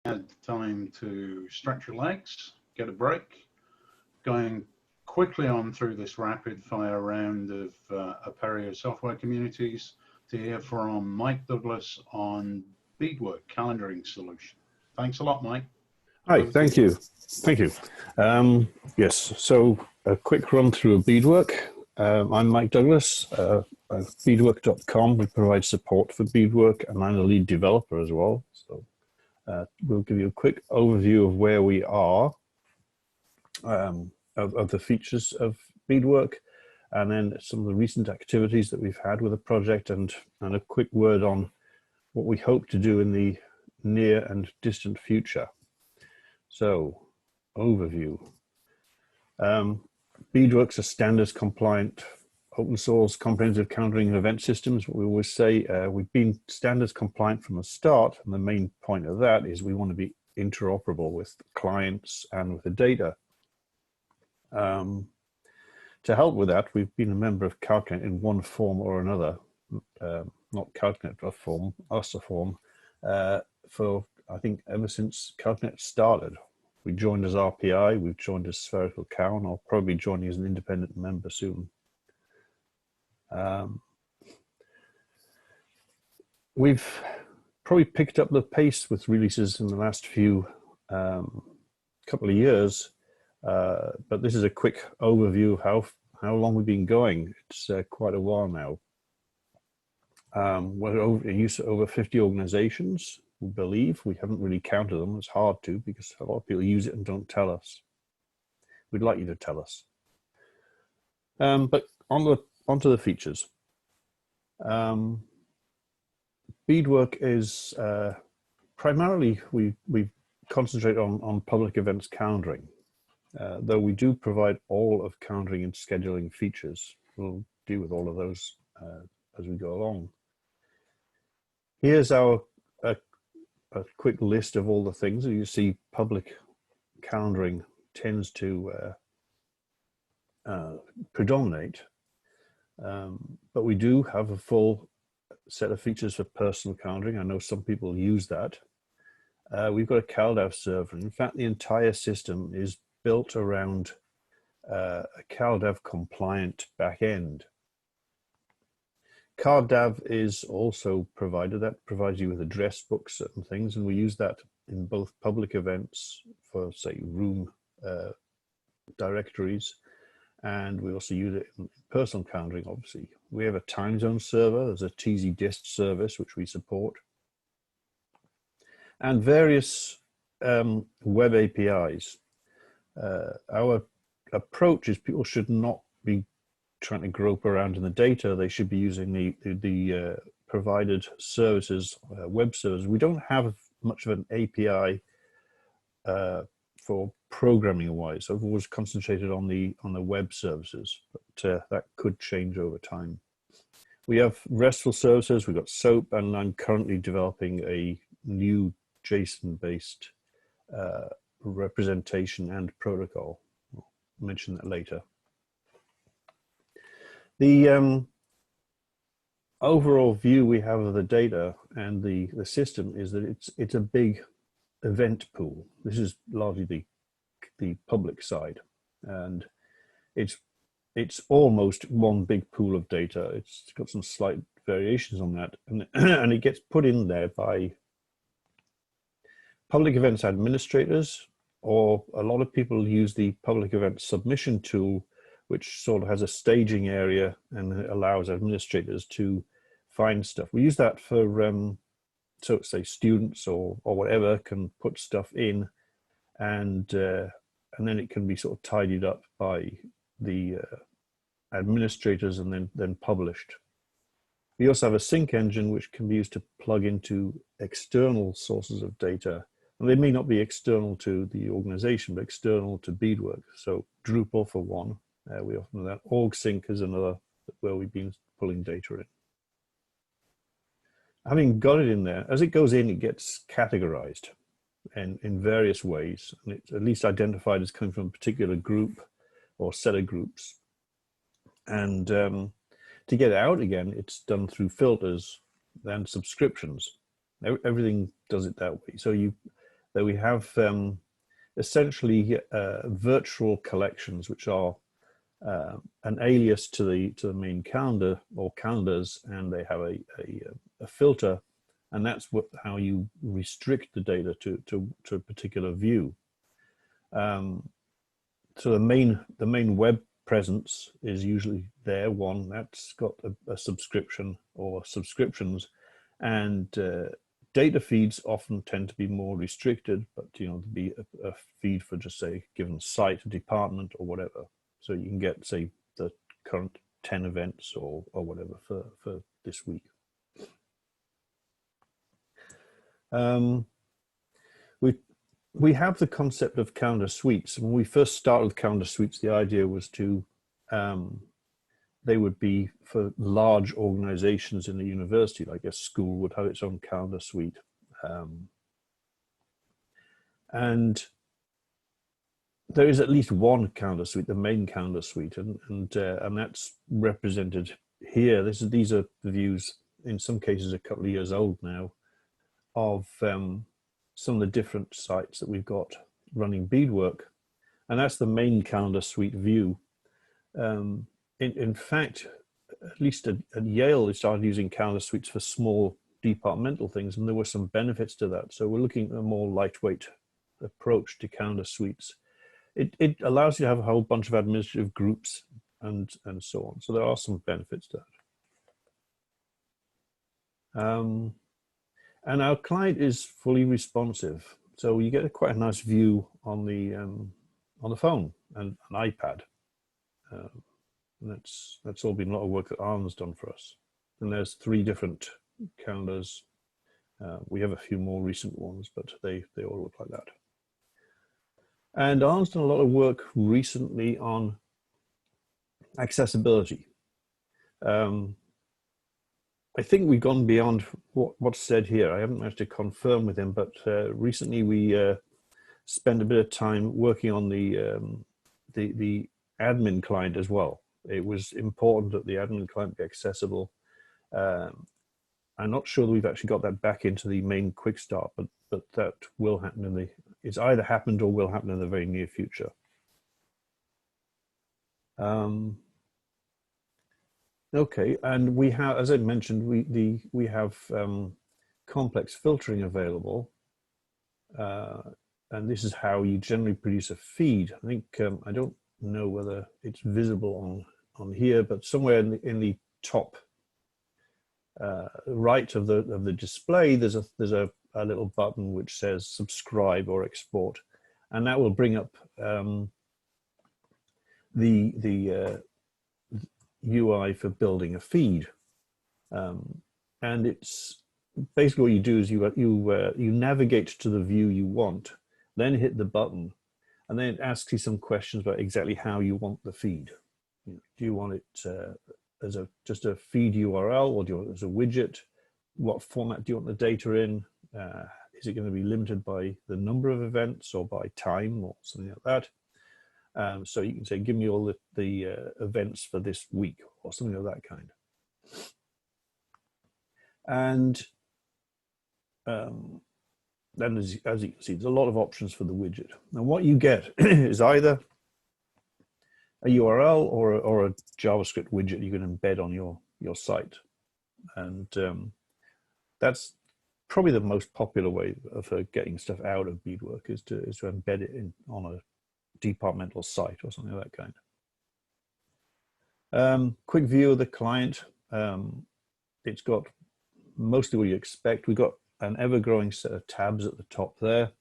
had time to stretch your legs, get a break, going quickly on through this rapid fire round of Apereo software communities to hear from Mike Douglas on beadwork calendaring solution. Thanks a lot, Mike. Hi, thank you. Thank you. Yes, so a quick run through of beadwork. I'm Mike Douglas of beadwork.com. We provide support for beadwork, and I'm the lead developer as well. So we'll give you a quick overview of where we are, of the features of beadwork, and then some of the recent activities that we've had with the project, and a quick word on what we hope to do in the near and distant future. So, overview. Beadwork's a standards compliant, open source, comprehensive calendaring and event systems. What we always say, we've been standards compliant from the start, and the main point of that is we want to be interoperable with clients and with the data. To help with that, we've been a member of CalConnect in one form or another, not CalConnect a form, us a form, for I think ever since CalConnect started. We joined as RPI, we've joined as Spherical Cow, and I'll probably be joining as an independent member soon. We've probably picked up the pace with releases in the last few couple of years, but this is a quick overview of how long we've been going. It's quite a while now. We're in use over 50 organizations. We believe. We haven't really counted them. It's hard to, because a lot of people use it and don't tell us. We'd like you to tell us. But onto the features. Beadwork is primarily we concentrate on public events calendaring, though we do provide all of calendaring and scheduling features. We'll deal with all of those as we go along. Here's a quick list of all the things. You see public calendaring tends to predominate, but we do have a full set of features for personal calendaring. I know some people use that. We've got a CalDAV server. In fact, the entire system is built around a CalDAV compliant backend. CalDAV is also provided. That provides you with address books, certain things, and we use that in both public events for, say, room directories, and we also use it in personal calendaring, obviously. We have a time zone server. There's a TZ-dist service, which we support, and various web APIs. Our approach is people should not be trying to grope around in the data. They should be using the provided services, web servers. We don't have much of an API for programming wise. I've always concentrated on the web services, but that could change over time. We have RESTful services. We've got SOAP, and I'm currently developing a new JSON-based representation and protocol. I'll mention that later. The overall view we have of the data and the system is that it's a big event pool. This is largely the public side, and it's almost one big pool of data. It's got some slight variations on that, and it gets put in there by public events administrators, or a lot of people use the public event submission tool, which sort of has a staging area and allows administrators to find stuff. We use that for, so say students or whatever can put stuff in, and then it can be sort of tidied up by the administrators and then published. We also have a sync engine which can be used to plug into external sources of data. And they may not be external to the organization, but external to beadwork. So Drupal for one. We often do that. OrgSync is another where we've been pulling data in. Having got it in there, as it goes in, it gets categorized in various ways, and it's at least identified as coming from a particular group or set of groups. And to get it out again, it's done through filters and subscriptions. Everything does it that way. So that we have essentially virtual collections, which are an alias to the main calendar or calendars, and they have a filter, and that's how you restrict the data to a particular view. So the main web presence is usually there. One that's got a subscription or subscriptions, and data feeds often tend to be more restricted, but to be a feed for just say a given site, department, or whatever. So you can get say the current 10 events or whatever for this week. We have the concept of calendar suites. When we first started with calendar suites, the idea was to they would be for large organizations in the university, like a school would have its own calendar suite. And there is at least one calendar suite, the main calendar suite, and that's represented here. These are the views, in some cases a couple of years old now, of some of the different sites that we've got running beadwork, and that's the main calendar suite view. In fact, at least at Yale, they started using calendar suites for small departmental things, and there were some benefits to that. So we're looking at a more lightweight approach to calendar suites. It allows you to have a whole bunch of administrative groups and so on. So there are some benefits to that. And our client is fully responsive, so you get quite a nice view on the phone and an iPad. And that's all been a lot of work that Arne's done for us. And there's 3 different calendars. We have a few more recent ones, but they all look like that. And Arne's done a lot of work recently on accessibility. I think we've gone beyond what's said here. I haven't managed to confirm with him, but recently we spent a bit of time working on the admin client as well. It was important that the admin client be accessible. I'm not sure that we've actually got that back into the main quick start, but that will happen it's either happened or will happen in the very near future. Okay, and we have, as I mentioned, we have complex filtering available, and this is how you generally produce a feed. I think I don't know whether it's visible on here, but somewhere in the top right of the display, there's a little button which says subscribe or export, and that will bring up the UI for building a feed, and it's basically what you do is you navigate to the view you want, then hit the button, and then it asks you some questions about exactly how you want the feed. Do you want it as just a feed URL, or do you want it as a widget? What format do you want the data in? Is it going to be limited by the number of events or by time or something like that? So you can say, give me all the events for this week or something of that kind. And then as you can see, there's a lot of options for the widget. And what you get is either a URL or a JavaScript widget you can embed on your site. And that's probably the most popular way of getting stuff out of beadwork is to embed it on a departmental site or something of that kind. Quick view of the client. It's got mostly what you expect. We've got an ever-growing set of tabs at the top there.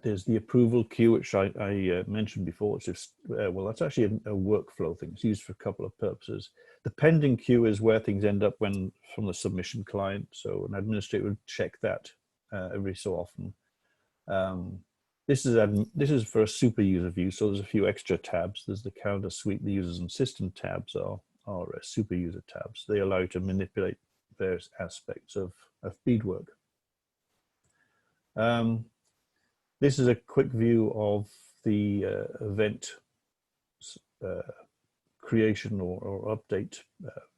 There's the approval queue, which I mentioned before. It's just, well, that's actually a workflow thing. It's used for a couple of purposes. The pending queue is where things end up from the submission client. So an administrator would check that every so often. This is for a super user view, so there's a few extra tabs. There's the calendar suite, the users and system tabs are super user tabs. They allow you to manipulate various aspects of beadwork. This is a quick view of the event creation or update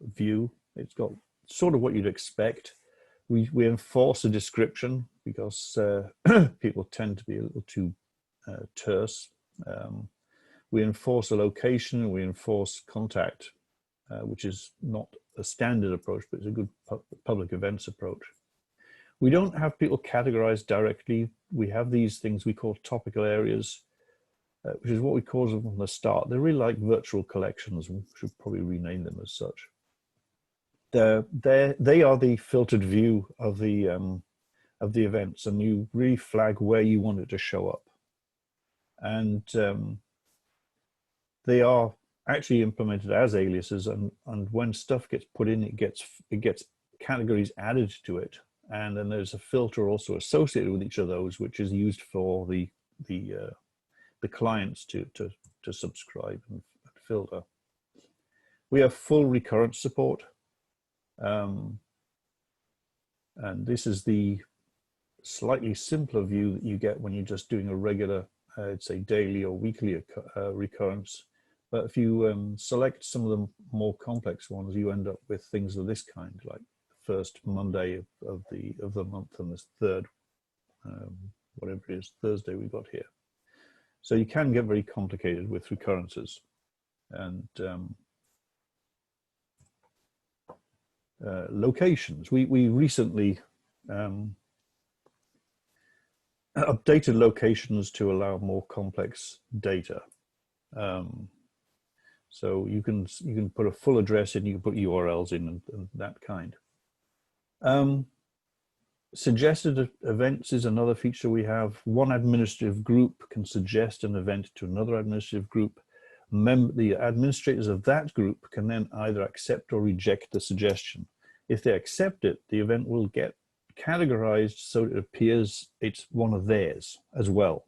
view. It's got sort of what you'd expect. We enforce a description. because people tend to be a little too terse. We enforce a location, we enforce contact, which is not a standard approach, but it's a good public events approach. We don't have people categorized directly. We have these things we call topical areas, which is what we call them from the start. They're really like virtual collections. We should probably rename them as such. They are the filtered view of the events, and you really flag where you want it to show up. And they are actually implemented as aliases, and when stuff gets put in, it gets categories added to it, and then there's a filter also associated with each of those, which is used for the clients to subscribe and filter. We have full recurrence support, and this is the slightly simpler view that you get when you're just doing a regular, I'd say daily or weekly recurrence. But if you select some of the more complex ones, you end up with things of this kind, like the first Monday of the month and the third, whatever it is, Thursday we got here. So you can get very complicated with recurrences. And locations. We recently updated locations to allow more complex data. So you can put a full address in, you can put URLs in, and that kind. Suggested events is another feature we have. One administrative group can suggest an event to another administrative group. The administrators of that group can then either accept or reject the suggestion. If they accept it, the event will get categorized so it appears it's one of theirs as well.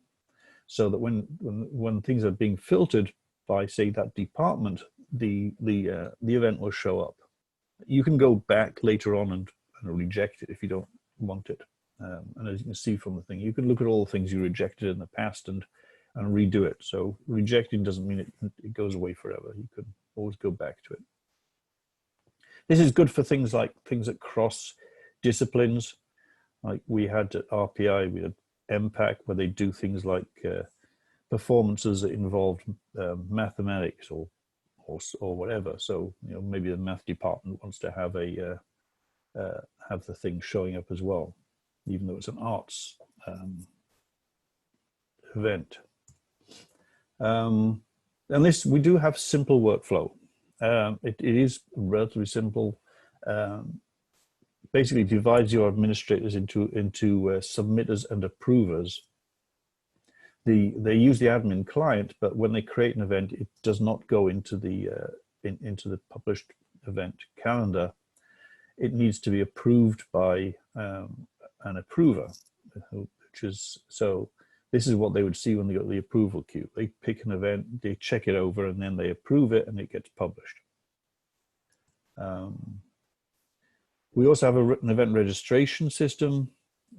So that when things are being filtered by, say, that department, the event will show up. You can go back later on and reject it if you don't want it. And as you can see from the thing, you can look at all the things you rejected in the past and redo it. So rejecting doesn't mean it goes away forever. You can always go back to it. This is good for things that cross disciplines. Like we had at RPI, we had MPAC, where they do things like performances that involved mathematics or whatever. So maybe the math department wants to have have the thing showing up as well, even though it's an arts event. And this, we do have simple workflow. It is relatively simple. Basically divides your administrators into submitters and approvers. They use the admin client, but when they create an event, it does not go into the published event calendar. It needs to be approved by an approver, which is, so this is what they would see when they got the approval queue. They pick an event, they check it over, and then they approve it, and it gets published. We also have an event registration system,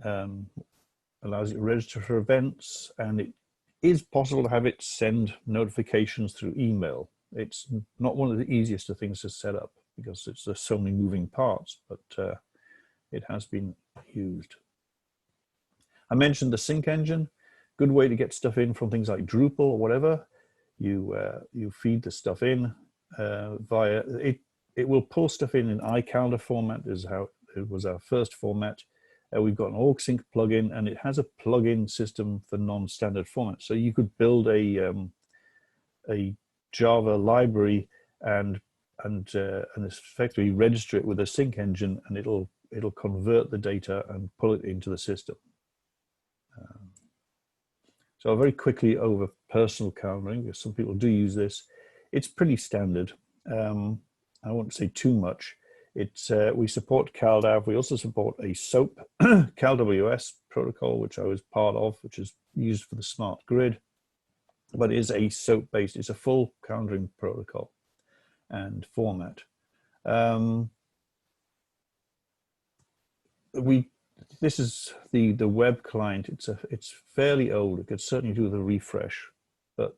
allows you to register for events, and it is possible to have it send notifications through email. It's not one of the easiest of things to set up because there's so many moving parts, but it has been used. I mentioned the sync engine, good way to get stuff in from things like Drupal or whatever. You feed the stuff in via it. It will pull stuff in iCalendar format, is how it was our first format. We've got an OrgSync plugin, and it has a plugin system for non-standard formats. So you could build a Java library and effectively register it with a sync engine, and it'll convert the data and pull it into the system. So very quickly over personal calendaring, because some people do use this. It's pretty standard. I won't say too much. We support CalDAV. We also support a SOAP, CalWS protocol, which I was part of, which is used for the smart grid, but it is a SOAP-based. It's a full calendaring protocol and format. This is the web client. It's fairly old. It could certainly do the refresh, but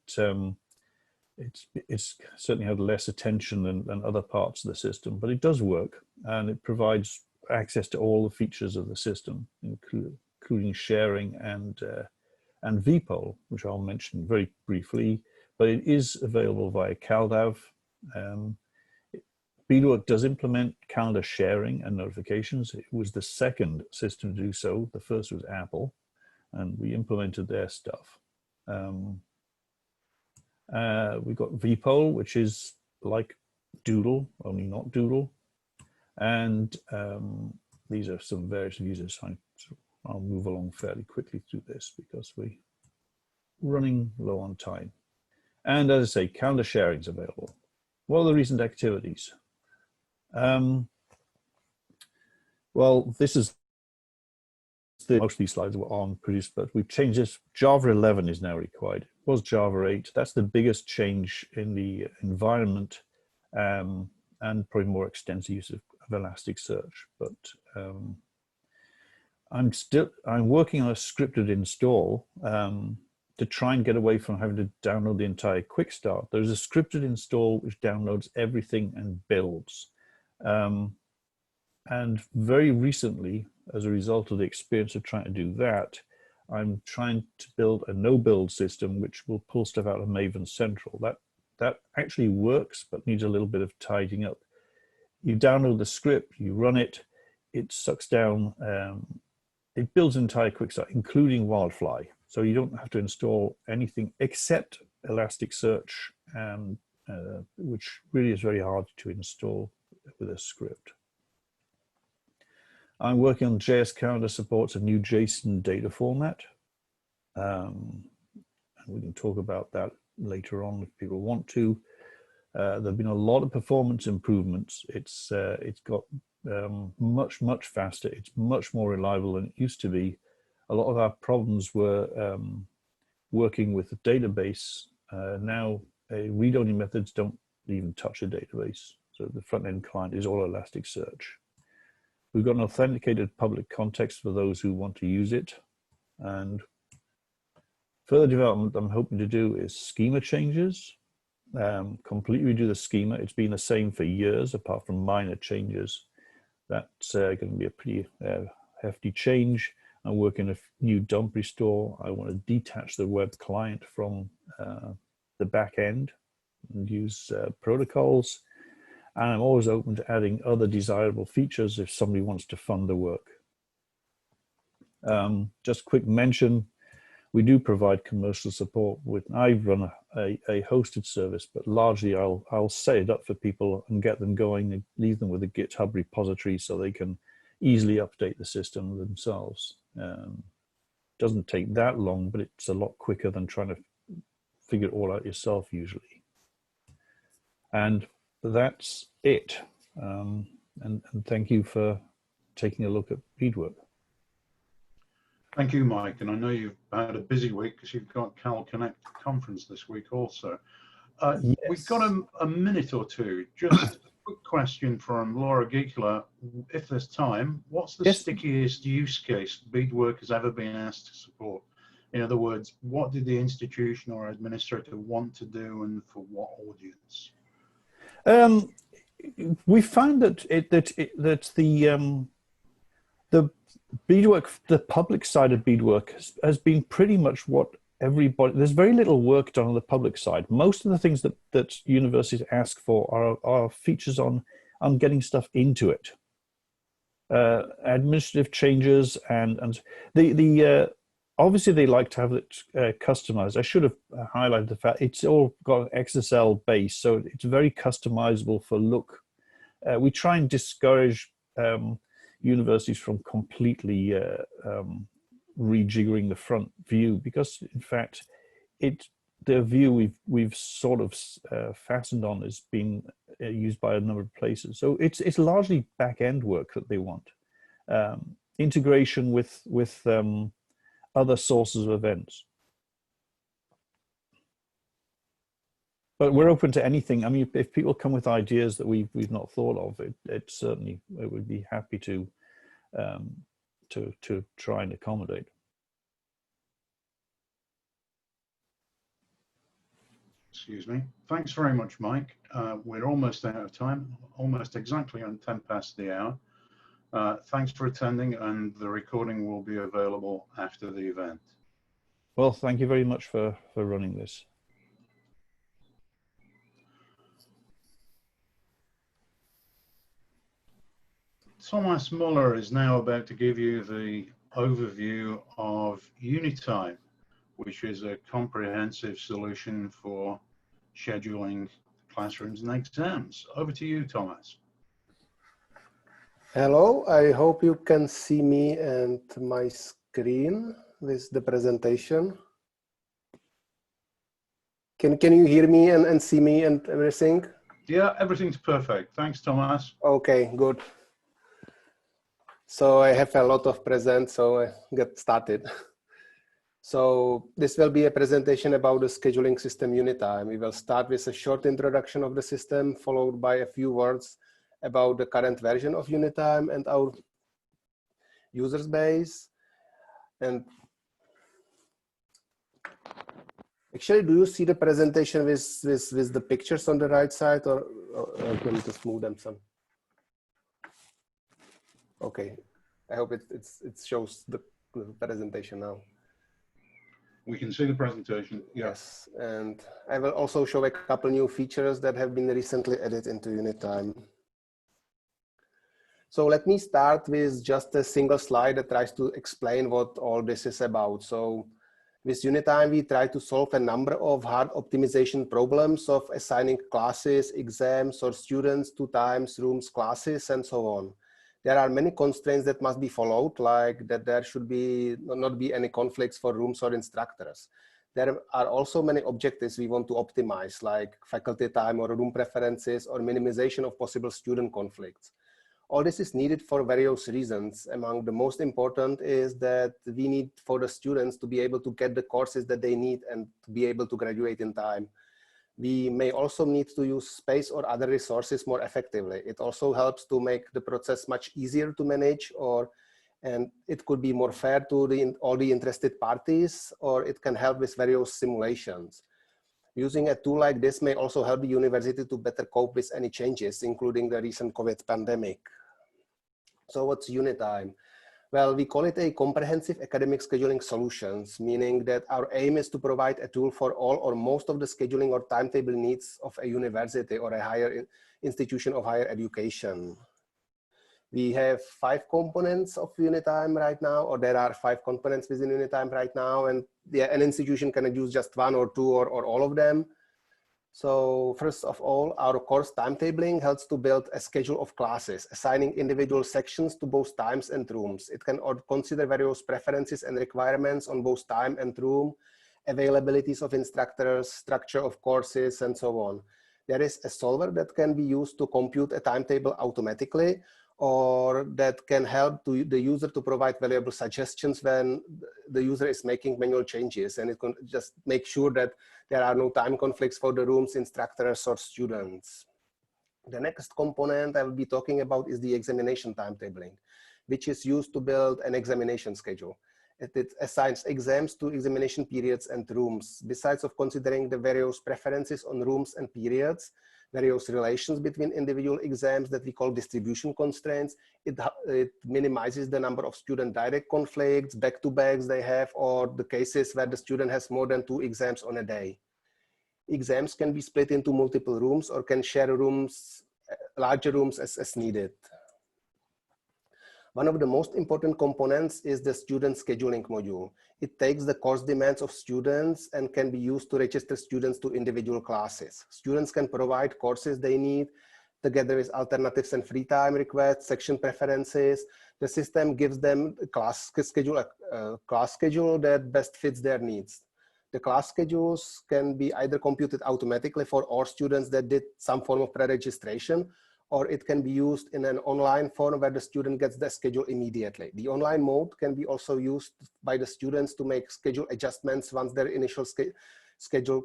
it's certainly had less attention than other parts of the system, but it does work, and it provides access to all the features of the system, including sharing and vPol, which I'll mention very briefly, but it is available via CalDAV. Beadwork does implement calendar sharing and notifications. It was the second system to do so. The first was Apple, and we implemented their stuff. We've got vPol, which is like Doodle, only not Doodle. And these are some various users. I'll move along fairly quickly through this because we're running low on time. And as I say, calendar sharing is available. What are the recent activities? Well, this is most of these slides were on produced, but we've changed this. Java 11 is now required. It was Java 8. That's the biggest change in the environment, and probably more extensive use of Elasticsearch. But I'm working on a scripted install to try and get away from having to download the entire quick start. There's a scripted install which downloads everything and builds. And very recently, as a result of the experience of trying to do that, I'm trying to build a no-build system which will pull stuff out of Maven Central. That actually works, but needs a little bit of tidying up. You download the script, you run it, it sucks down, it builds an entire quick start, including Wildfly. So you don't have to install anything except Elasticsearch, which really is very hard to install with a script. I'm working on JS Calendar supports a new JSON data format. And we can talk about that later on if people want to. There have been a lot of performance improvements. It's got much faster. It's much more reliable than it used to be. A lot of our problems were working with the database. Now, read-only methods don't even touch a database. So the front-end client is all Elasticsearch. We've got an authenticated public context for those who want to use it. And further development I'm hoping to do is schema changes, completely redo the schema. It's been the same for years, apart from minor changes. That's going to be a pretty hefty change. I'm working a new dump restore. I want to detach the web client from the back end and use protocols. And I'm always open to adding other desirable features if somebody wants to fund the work. Just a quick mention, we do provide commercial support with, I run a hosted service, but largely I'll set it up for people and get them going and leave them with a GitHub repository so they can easily update the system themselves. Doesn't take that long, but it's a lot quicker than trying to figure it all out yourself usually. And that's it. And thank you for taking a look at Beadwork. Thank you, Mike. And I know you've had a busy week because you've got Cal Connect conference this week also. Yes. We've got a minute or two. Just a quick question from Laura Geekler. If there's time, what's the stickiest use case Beadwork has ever been asked to support? In other words, what did the institution or administrator want to do and for what audience? We found that the Beadwork, the public side of Beadwork has been pretty much what everybody, there's very little work done on the public side. Most of the things that universities ask for are features on getting stuff into it. Administrative changes and obviously they like to have it customized. I should have highlighted the fact it's all got an XSL base, so it's very customizable for look. We try and discourage universities from completely rejiggering the front view because, in fact, the view we've sort of fastened on has been used by a number of places. So it's largely back-end work that they want. Integration with other sources of events. But we're open to anything. I mean, if people come with ideas that we've not thought of, it certainly it would be happy to try and accommodate. Excuse me. Thanks very much, Mike. We're almost out of time, almost exactly on 10 past the hour. Thanks for attending, and the recording will be available after the event. Well, thank you very much for running this. Thomas Muller is now about to give you the overview of Unitime, which is a comprehensive solution for scheduling classrooms and exams. Over to you, Thomas. Hello, I hope you can see me and my screen with the presentation. Can you hear me and see me and everything? Yeah, everything's perfect. Thanks, Thomas. Okay, good. So I have a lot of presents, so I get started. So this will be a presentation about the scheduling system Unitime. We will start with a short introduction of the system, followed by a few words about the current version of Unitime and our users base. And actually, do you see the presentation with the pictures on the right side, or can we just move them some? Okay, I hope it shows the presentation now. We can see the presentation. Yes, and I will also show a couple new features that have been recently added into Unitime. So let me start with just a single slide that tries to explain what all this is about. So with Unitime, we try to solve a number of hard optimization problems of assigning classes, exams, or students to times, rooms, classes, and so on. There are many constraints that must be followed, like that there should not be any conflicts for rooms or instructors. There are also many objectives we want to optimize, like faculty time or room preferences or minimization of possible student conflicts. All this is needed for various reasons. Among the most important is that we need for the students to be able to get the courses that they need and to be able to graduate in time. We may also need to use space or other resources more effectively. It also helps to make the process much easier to manage, and it could be more fair to all the interested parties, or it can help with various simulations. Using a tool like this may also help the university to better cope with any changes, including the recent COVID pandemic. So what's Unitime? Well, we call it a comprehensive academic scheduling solutions, meaning that our aim is to provide a tool for all or most of the scheduling or timetable needs of a university or a higher institution of higher education. We have 5 components of Unitime right now, or there are 5 components within Unitime right now, and an institution can use just 1 or 2 or all of them. So first of all, our course timetabling helps to build a schedule of classes, assigning individual sections to both times and rooms. It can consider various preferences and requirements on both time and room, availabilities of instructors, structure of courses, and so on. There is a solver that can be used to compute a timetable automatically, or that can help the user to provide valuable suggestions when the user is making manual changes, and it can just make sure that there are no time conflicts for the rooms, instructors, or students. The next component I will be talking about is the examination timetabling, which is used to build an examination schedule. It assigns exams to examination periods and rooms. Besides of considering the various preferences on rooms and periods, various relations between individual exams that we call distribution constraints, it minimizes the number of student direct conflicts, back-to-backs they have, or the cases where the student has more than 2 exams on a day. Exams can be split into multiple rooms or can share rooms, larger rooms as needed. One of the most important components is the student scheduling module. It takes the course demands of students and can be used to register students to individual classes. Students can provide courses they need together with alternatives and free time requests, section preferences. The system gives them a class schedule that best fits their needs. The class schedules can be either computed automatically for all students that did some form of pre-registration, or it can be used in an online form where the student gets the schedule immediately. The online mode can be also used by the students to make schedule adjustments once their initial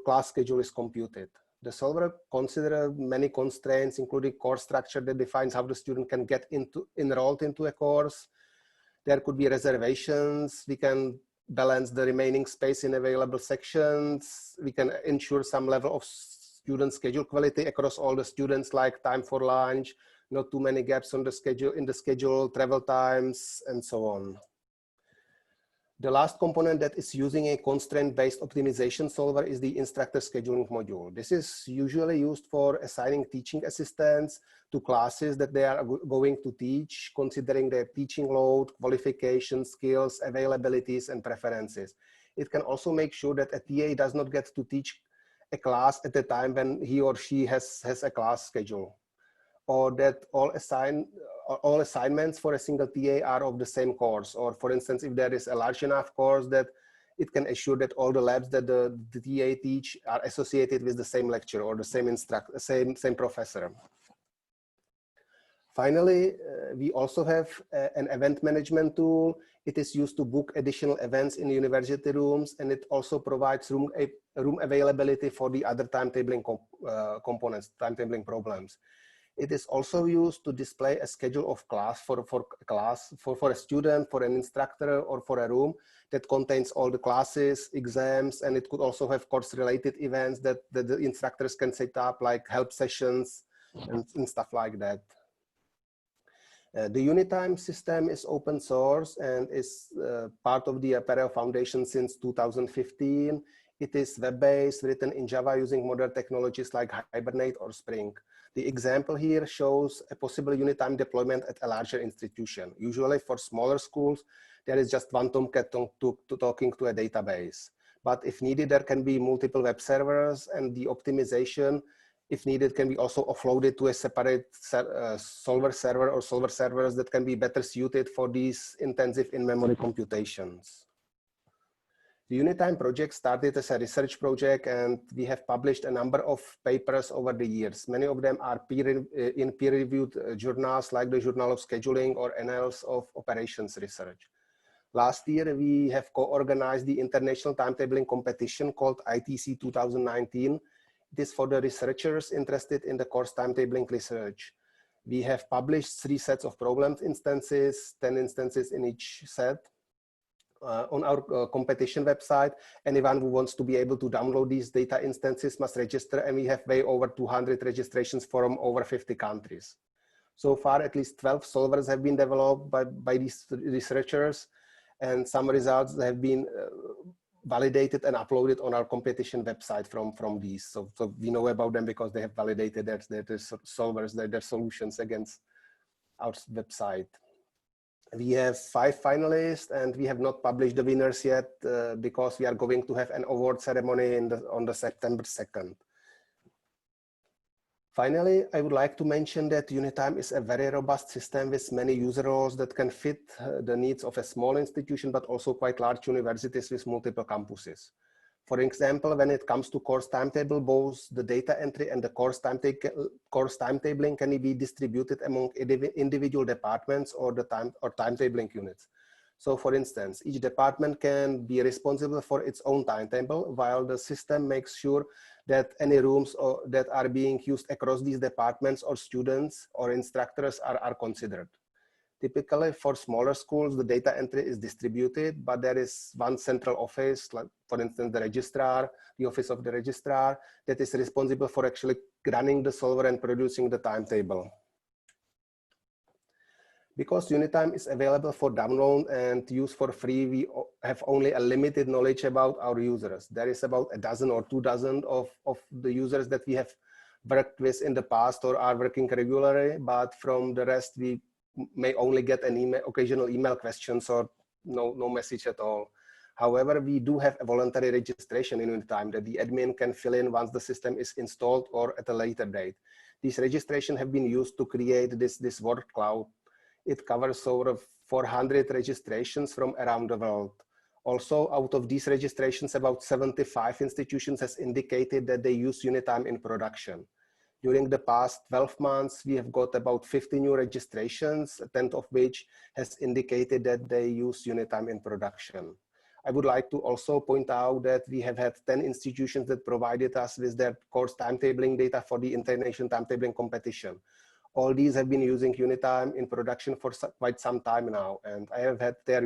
class schedule is computed. The solver considers many constraints, including course structure that defines how the student can get enrolled into a course. There could be reservations. We can balance the remaining space in available sections. We can ensure some level of student schedule quality across all the students, like time for lunch, not too many gaps on the schedule, in the schedule, travel times, and so on. The last component that is using a constraint-based optimization solver is the instructor scheduling module. This is usually used for assigning teaching assistants to classes that they are going to teach, considering their teaching load, qualifications, skills, availabilities, and preferences. It can also make sure that a TA does not get to teach a class at a time when he or she has a class schedule, or that all assignments for a single TA are of the same course. Or for instance, if there is a large enough course, that it can assure that all the labs that the TA teach are associated with the same lecturer or the same professor. Finally, we also have an event management tool. It is used to book additional events in university rooms, and it also provides room availability for the other timetabling components, timetabling problems. It is also used to display a schedule of class for a student, for an instructor, or for a room that contains all the classes, exams, and it could also have course-related events that the instructors can set up, like help sessions and stuff like that. The Unitime system is open source and is part of the Apereo Foundation since 2015. It is web-based, written in Java using modern technologies like Hibernate or Spring. The example here shows a possible Unitime deployment at a larger institution. Usually for smaller schools, there is just one Tomcat talking to a database. But if needed, there can be multiple web servers, and the optimization, if needed, can be also offloaded to a separate solver server or solver servers that can be better suited for these intensive in-memory computations. The Unitime project started as a research project, and we have published a number of papers over the years. Many of them are in peer-reviewed journals like the Journal of Scheduling or Annals of Operations Research. Last year, we have co-organized the international timetabling competition called ITC 2019. It is for the researchers interested in the course timetabling research. We have published 3 sets of problem instances, 10 instances in each set. On our competition website, anyone who wants to be able to download these data instances must register, and we have way over 200 registrations from over 50 countries. So far, at least 12 solvers have been developed by these researchers, and some results have been validated and uploaded on our competition website from these. So we know about them because they have validated their solvers, their solutions against our website. We have 5 finalists, and we have not published the winners yet because we are going to have an award ceremony on the September 2nd. Finally, I would like to mention that Unitime is a very robust system with many user roles that can fit the needs of a small institution, but also quite large universities with multiple campuses. For example, when it comes to course timetable, both the data entry and the course timetabling can be distributed among individual departments or timetabling units. So for instance, each department can be responsible for its own timetable, while the system makes sure that any rooms that are being used across these departments or students or instructors are considered. Typically, for smaller schools, the data entry is distributed, but there is one central office, like for instance, the registrar, the office of the registrar, that is responsible for actually running the solver and producing the timetable. Because Unitime is available for download and use for free, we have only a limited knowledge about our users. There is about a dozen or 2 dozen of the users that we have worked with in the past or are working regularly, but from the rest, we may only get an occasional email questions or no message at all. However, we do have a voluntary registration in Unitime that the admin can fill in once the system is installed or at a later date. These registrations have been used to create this word cloud. It covers over 400 registrations from around the world. Also, out of these registrations, about 75 institutions has indicated that they use Unitime in production. During the past 12 months, we have got about 50 new registrations, a tenth of which has indicated that they use Unitime in production. I would like to also point out that we have had 10 institutions that provided us with their course timetabling data for the international timetabling competition. All these have been using Unitime in production for quite some time now, and I have had their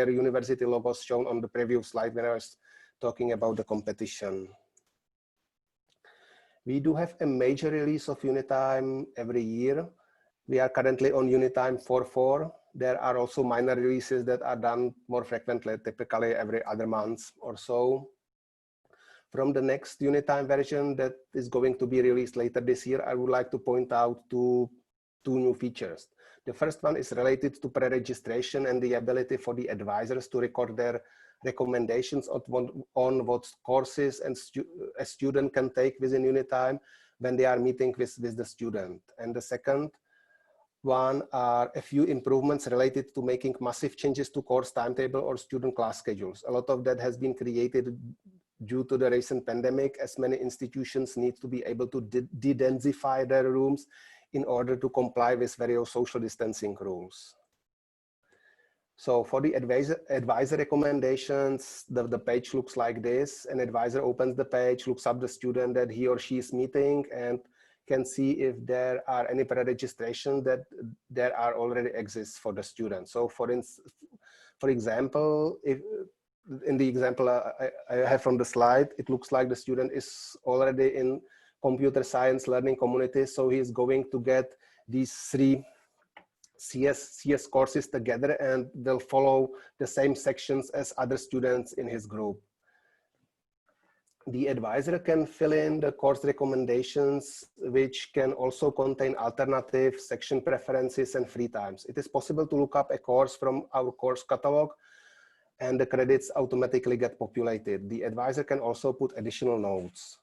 university logos shown on the previous slide when I was talking about the competition. We do have a major release of Unitime every year, We are currently on Unitime 4.4. There are also minor releases that are done more frequently, typically every other month or so. From the next Unitime version that is going to be released later this year, I would like to point out two new features. The first one is related to pre-registration and the ability for the advisors to record their recommendations on what courses a student can take within Unitime when they are meeting with the student. And the second one are a few improvements related to making massive changes to course timetable or student class schedules. A lot of that has been created due to the recent pandemic, as many institutions need to be able to de-densify their rooms in order to comply with various social distancing rules. So for the advisor recommendations, the page looks like this. An advisor opens the page, looks up the student that he or she is meeting, and can see if there are any pre-registration that there are already exists for the student. So for example, if in the example I have from the slide, it looks like the student is already in computer science learning community. So he's going to get these 3 CS courses together and will follow the same sections as other students in his group. The advisor can fill in the course recommendations, which can also contain alternative section preferences and free times. It is possible to look up a course from our course catalog, and the credits automatically get populated. The advisor can also put additional notes.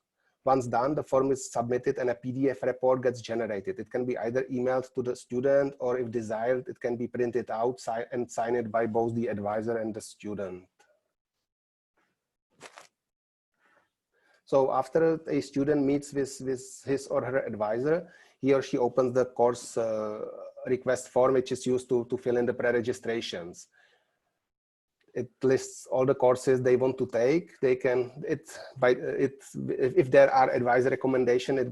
Once done, the form is submitted and a PDF report gets generated. It can be either emailed to the student, or if desired, it can be printed out and signed by both the advisor and the student. So after a student meets with his or her advisor, he or she opens the course request form, which is used to fill in the pre-registrations. It lists all the courses they want to take. They can, if there are advisor recommendations, it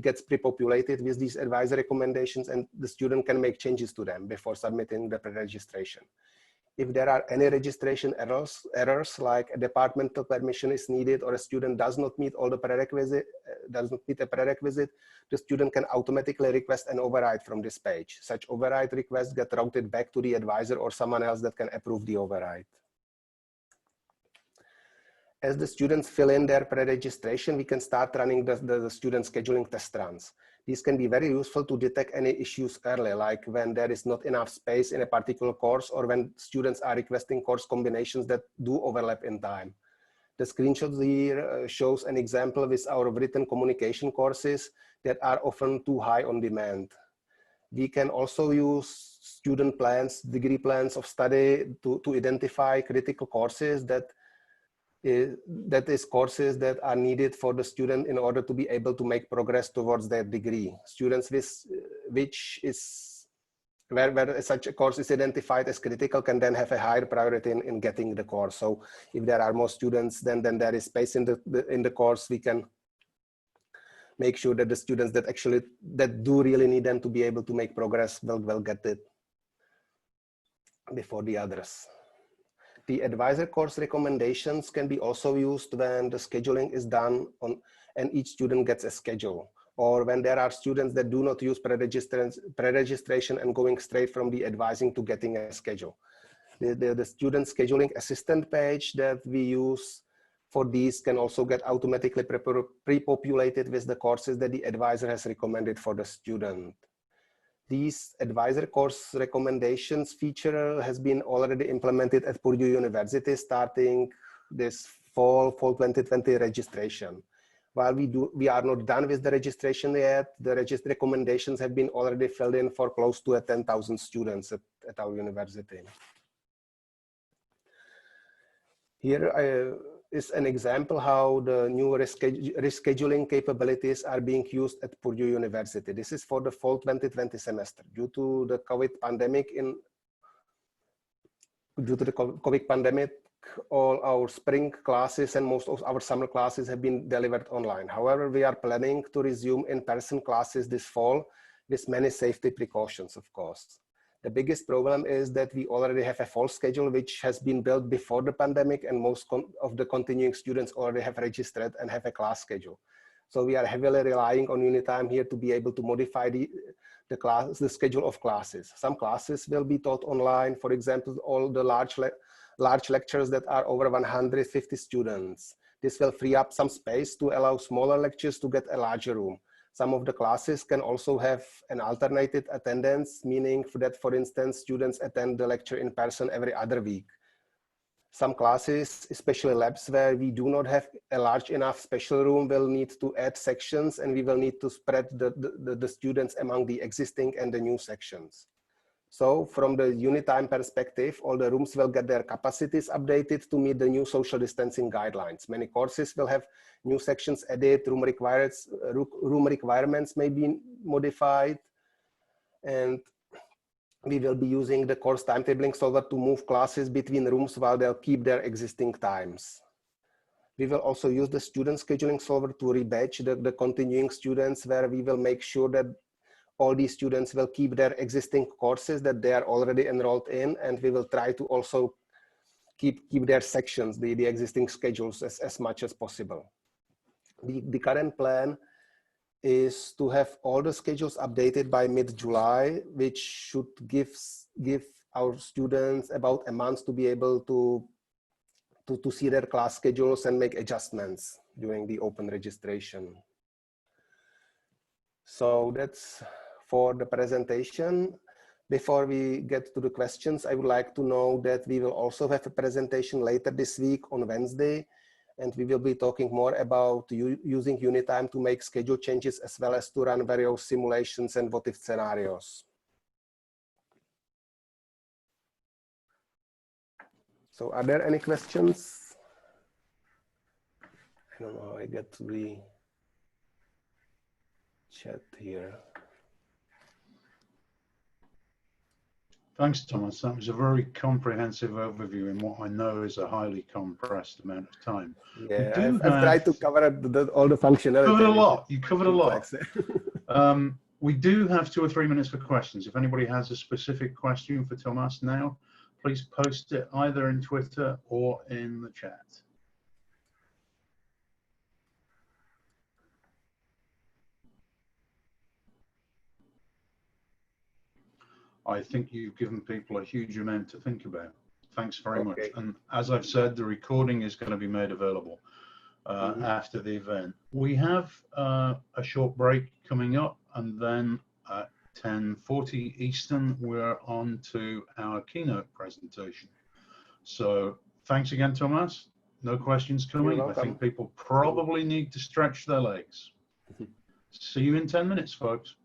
gets pre-populated with these advisor recommendations, and the student can make changes to them before submitting the pre-registration. If there are any registration errors like a departmental permission is needed, or a student does not meet all the prerequisite, the student can automatically request an override from this page. Such override requests get routed back to the advisor or someone else that can approve the override. As the students fill in their pre-registration, we can start running the student scheduling test runs. These can be very useful to detect any issues early, like when there is not enough space in a particular course, or when students are requesting course combinations that do overlap in time. The screenshot here shows an example with our written communication courses that are often too high on demand. We can also use student plans, degree plans of study to identify critical courses that is courses that are needed for the student in order to be able to make progress towards their degree. Students where such a course is identified as critical can then have a higher priority in getting the course. So if there are more students, then there is space in the course. We can make sure that the students that do really need them to be able to make progress will get it before the others. The advisor course recommendations can be also used when the scheduling is done and each student gets a schedule, or when there are students that do not use pre-registration and going straight from the advising to getting a schedule. The student scheduling assistant page that we use for these can also get automatically pre-populated with the courses that the advisor has recommended for the student. These advisor course recommendations feature has been already implemented at Purdue University starting this fall 2020 registration. While we are not done with the registration yet, the recommendations have been already filled in for close to 10,000 students at our university. Here is an example how the new rescheduling capabilities are being used at Purdue University. This is for the fall 2020 semester. Due to the COVID pandemic, all our spring classes and most of our summer classes have been delivered online. However, we are planning to resume in-person classes this fall with many safety precautions, of course. The biggest problem is that we already have a fall schedule which has been built before the pandemic, and most of the continuing students already have registered and have a class schedule. So we are heavily relying on Unitime here to be able to modify the schedule of classes. Some classes will be taught online. For example, all the large lectures that are over 150 students. This will free up some space to allow smaller lectures to get a larger room. Some of the classes can also have an alternated attendance, meaning that, for instance, students attend the lecture in person every other week. Some classes, especially labs where we do not have a large enough special room, will need to add sections, and we will need to spread the students among the existing and the new sections. So from the Unitime perspective, all the rooms will get their capacities updated to meet the new social distancing guidelines. Many courses will have new sections added, room requirements may be modified, and we will be using the course timetabling solver to move classes between rooms while they'll keep their existing times. We will also use the student scheduling solver to rebatch the continuing students, where we will make sure that all these students will keep their existing courses that they are already enrolled in, and we will try to also keep their sections, the existing schedules as much as possible. The current plan is to have all the schedules updated by mid-July, which should give our students about a month to be able to see their class schedules and make adjustments during the open registration. So that's for the presentation. Before we get to the questions, I would like to know that we will also have a presentation later this week on Wednesday, and we will be talking more about using Unitime to make schedule changes, as well as to run various simulations and what-if scenarios. So are there any questions? I don't know how I get to the chat here. Thanks, Thomas. That was a very comprehensive overview in what I know is a highly compressed amount of time. Yeah, I've tried to cover all the functionality. Covered a lot. You covered a lot. We do have 2 or 3 minutes for questions. If anybody has a specific question for Thomas now, please post it either in Twitter or in the chat. I think you've given people a huge amount to think about. Thanks very much. And as I've said, the recording is going to be made available after the event. We have a short break coming up, and then at 10:40 Eastern, we're on to our keynote presentation. So thanks again, Thomas. No questions coming. I think people probably need to stretch their legs. See you in 10 minutes, folks.